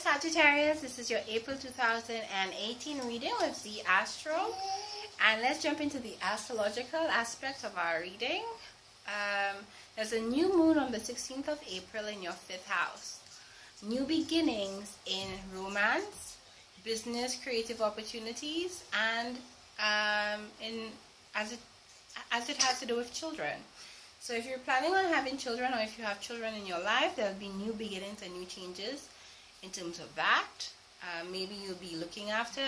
Sagittarius, this is your April 2018 reading with the Astro, and let's jump into the astrological aspect of our reading. There's a new moon on the 16th of April in your 5th house. New beginnings in romance, business, creative opportunities, and as it has to do with children. So if you're planning on having children, or if you have children in your life, there'll be new beginnings and new changes in terms of that. Maybe you'll be looking after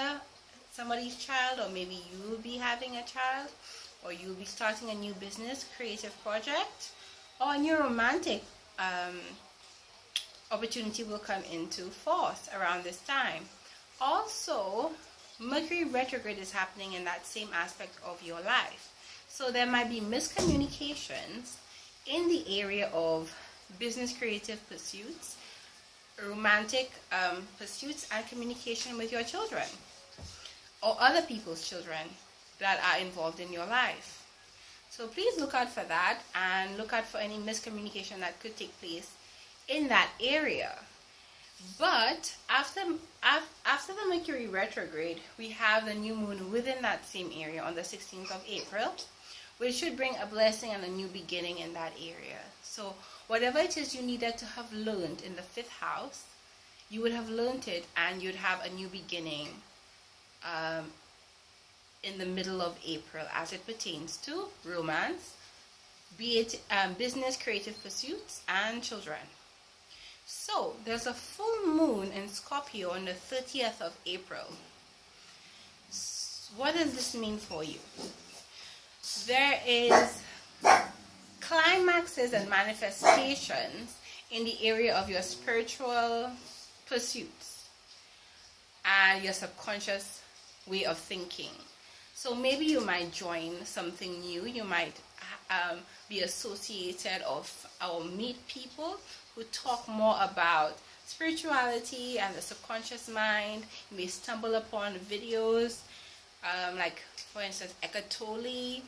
somebody's child, or maybe you'll be having a child, or you'll be starting a new business, creative project, or a new romantic opportunity will come into force around this time. Also, Mercury retrograde is happening in that same aspect of your life. So there might be miscommunications in the area of business, creative pursuits, romantic pursuits, and communication with your children or other people's children that are involved in your life. So please look out for that, and look out for any miscommunication that could take place in that area. But after the Mercury retrograde, we have the new moon within that same area on the 16th of April, which should bring a blessing and a new beginning in that area. So whatever it is you needed to have learned in the 5th house, you would have learned it, and you'd have a new beginning in the middle of April as it pertains to romance, be it business, creative pursuits, and children. So there's a full moon in Scorpio on the 30th of April. What does this mean for you? There is climaxes and manifestations in the area of your spiritual pursuits and your subconscious way of thinking. So maybe you might join something new. You might be associated or meet people who talk more about spirituality and the subconscious mind. You may stumble upon videos like, for instance, Eckhart Tolle,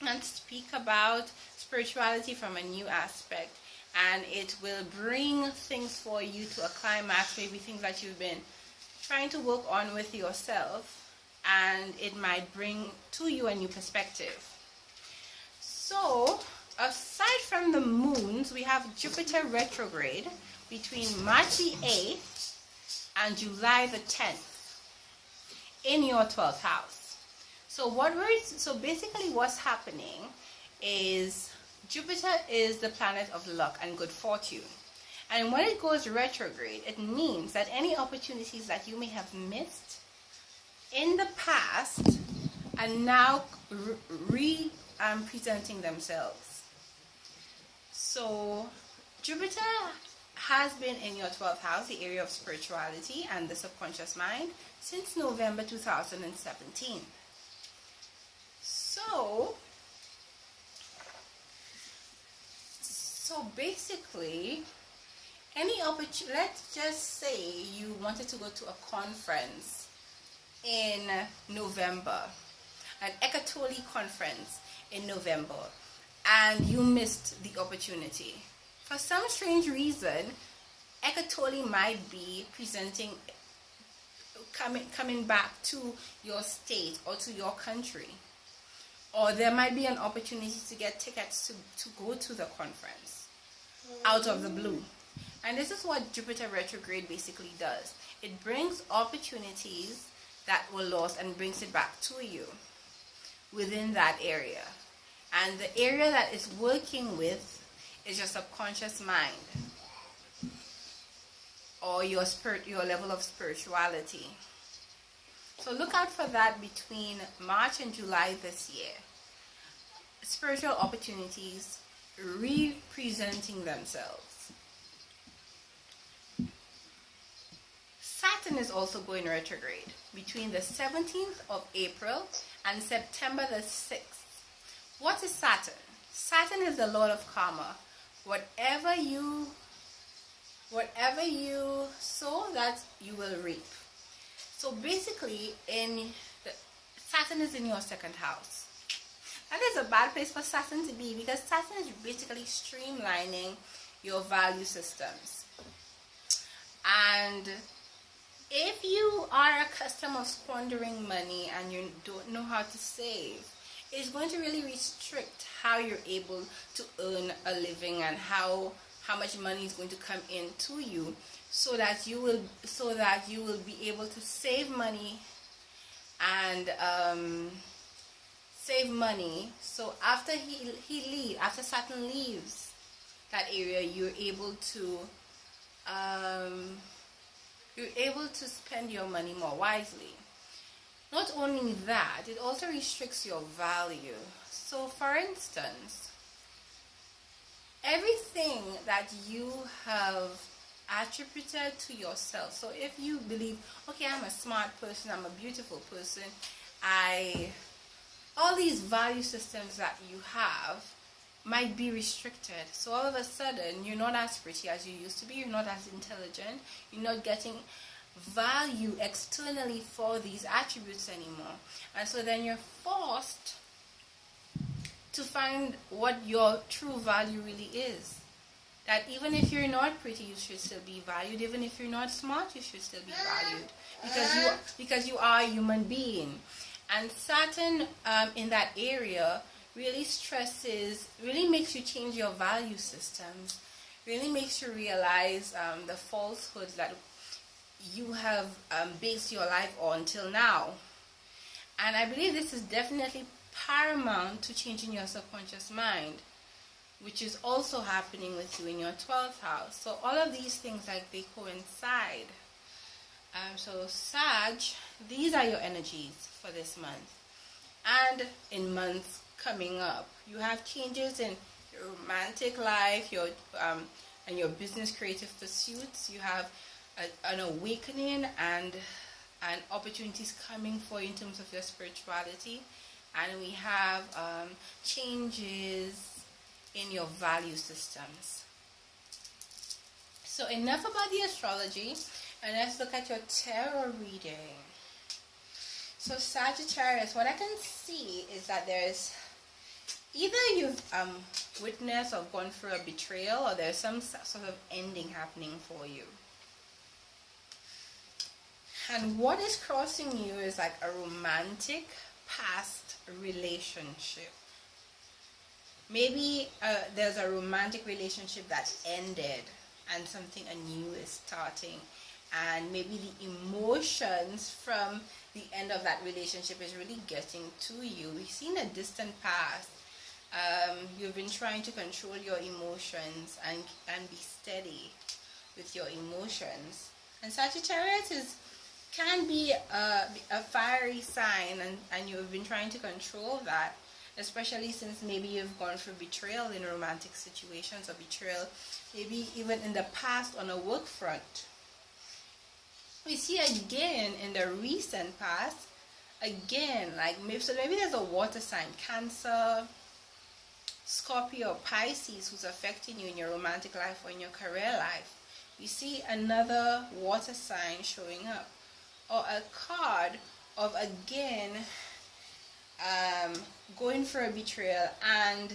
and speak about spirituality from a new aspect, and it will bring things for you to a climax, maybe things that you've been trying to work on with yourself, and it might bring to you a new perspective. So aside from the moons, we have Jupiter retrograde between March the 8th and July the 10th in your 12th house. So basically what's happening is Jupiter is the planet of luck and good fortune. And when it goes retrograde, it means that any opportunities that you may have missed in the past are now presenting themselves. So Jupiter has been in your 12th house, the area of spirituality and the subconscious mind, since November 2017. So basically, any opportunity, let's just say you wanted to go to a conference in November, an Eckhart Tolle conference in November, and you missed the opportunity. For some strange reason, Eckhart Tolle might be coming back to your state or to your country. Or there might be an opportunity to get tickets to go to the conference out of the blue. And this is what Jupiter retrograde basically does. It brings opportunities that were lost and brings it back to you within that area. And the area that it's working with is your subconscious mind, or your level of spirituality. So look out for that between March and July this year. Spiritual opportunities representing themselves. Saturn is also going retrograde between the 17th of April and September the 6th. What is Saturn? Saturn is the Lord of Karma. Whatever you sow, that you will reap. So basically, Saturn is in your 2nd house. That is a bad place for Saturn to be, because Saturn is basically streamlining your value systems. And if you are accustomed of squandering money and you don't know how to save, it's going to really restrict how you're able to earn a living and how much money is going to come into you, so that you will be able to save money and save money. So after after Saturn leaves that area, you're able to spend your money more wisely. Not only that, it also restricts your value. So for instance, everything that you have attributed to yourself. So if you believe, okay, I'm a smart person, I'm a beautiful person, all these value systems that you have might be restricted. So all of a sudden, you're not as pretty as you used to be, you're not as intelligent, you're not getting value externally for these attributes anymore. And so then you're forced to find what your true value really is. That even if you're not pretty, you should still be valued. Even if you're not smart, you should still be valued, because you are a human being. And Saturn in that area really makes you change your value systems, really makes you realize the falsehoods that you have based your life on till now. And I believe this is definitely paramount to changing your subconscious mind, which is also happening with you in your 12th house. So all of these things, like, they coincide. So Sag, these are your energies for this month. And in months coming up, you have changes in your romantic life, your and your business creative pursuits. You have an awakening and opportunities coming for you in terms of your spirituality. And we have changes in your value systems. So enough about the astrology, and let's look at your tarot reading. So Sagittarius, what I can see is that there's either you've witnessed or gone through a betrayal, or there's some sort of ending happening for you. And what is crossing you is like a romantic past relationship. Maybe there's a romantic relationship that ended and something anew is starting, and maybe the emotions from the end of that relationship is really getting to you. We've seen a distant past. You've been trying to control your emotions and be steady with your emotions. And Sagittarius can be a fiery sign, and you've been trying to control that, especially since maybe you've gone through betrayal in romantic situations, or betrayal maybe even in the past on a work front. We see again in the recent past, again, like maybe there's a water sign, Cancer, Scorpio, or Pisces, who's affecting you in your romantic life or in your career life. We see another water sign showing up, or a card of, again, going for a betrayal and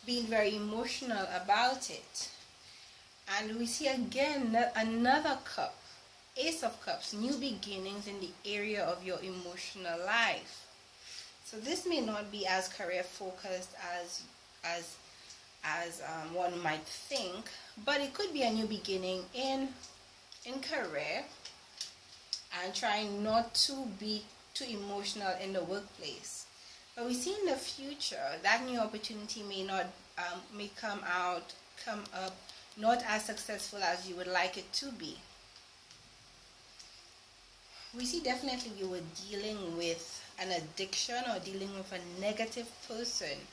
being very emotional about it. And we see again another cup, Ace of Cups, new beginnings in the area of your emotional life. So this may not be as career focused as one might think, but it could be a new beginning in career, and trying not to be too emotional in the workplace. But we see in the future that new opportunity may come up not as successful as you would like it to be. We see definitely you were dealing with an addiction or dealing with a negative person.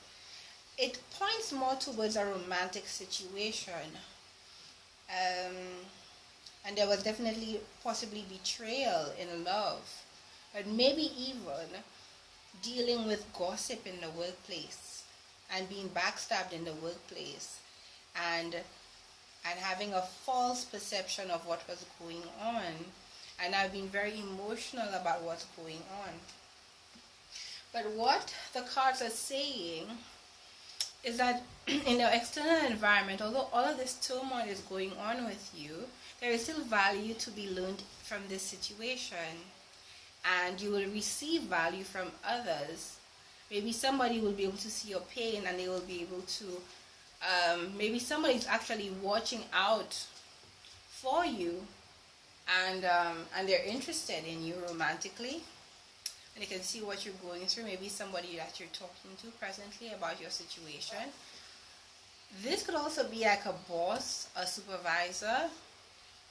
It points more towards a romantic situation. And there was definitely possibly betrayal in love. But maybe even dealing with gossip in the workplace, and being backstabbed in the workplace, and having a false perception of what was going on. And I've been very emotional about what's going on. But what the cards are saying is that in the external environment, although all of this turmoil is going on with you, there is still value to be learned from this situation, and you will receive value from others. Maybe somebody will be able to see your pain, and they will be able to, maybe somebody is actually watching out for you, and they're interested in you romantically, and they can see what you're going through. Maybe somebody that you're talking to presently about your situation. This could also be like a boss, a supervisor,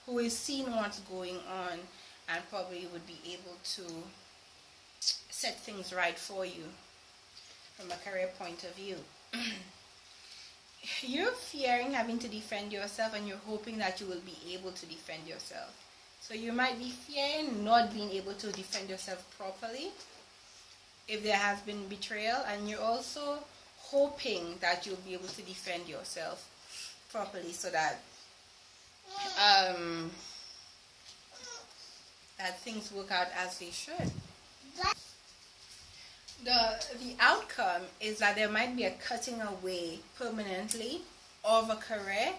who is seeing what's going on and probably would be able to set things right for you from a career point of view. You're fearing having to defend yourself, and you're hoping that you will be able to defend yourself. So you might be fearing not being able to defend yourself properly if there has been betrayal, and you're also hoping that you'll be able to defend yourself properly so that that things work out as they should. The outcome is that there might be a cutting away permanently of a career,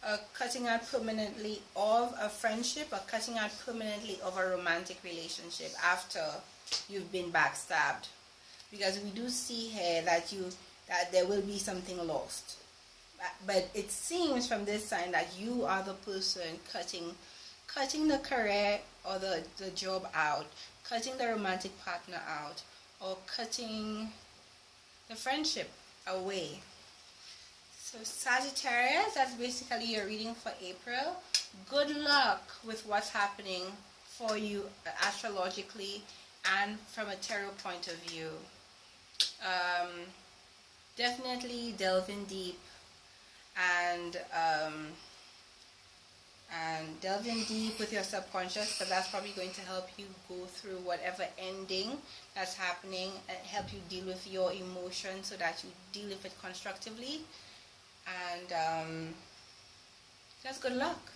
a cutting out permanently of a friendship, a cutting out permanently of a romantic relationship after you've been backstabbed. Because we do see here that there will be something lost. But it seems from this sign that you are the person cutting the career or the job out, cutting the romantic partner out, or cutting the friendship away. So Sagittarius, that's basically your reading for April. Good luck with what's happening for you astrologically and from a tarot point of view. Definitely delve in deep and delve in deep with your subconscious, because that's probably going to help you go through whatever ending that's happening and help you deal with your emotions so that you deal with it constructively. And just good luck.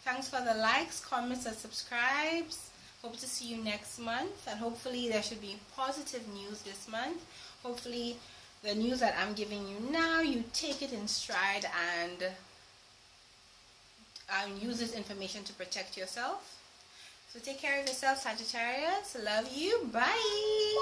Thanks for the likes, comments, and subscribes. Hope to see you next month, and hopefully there should be positive news this month. Hopefully the news that I'm giving you now, you take it in stride and use this information to protect yourself. So take care of yourself, Sagittarius. Love you. Bye.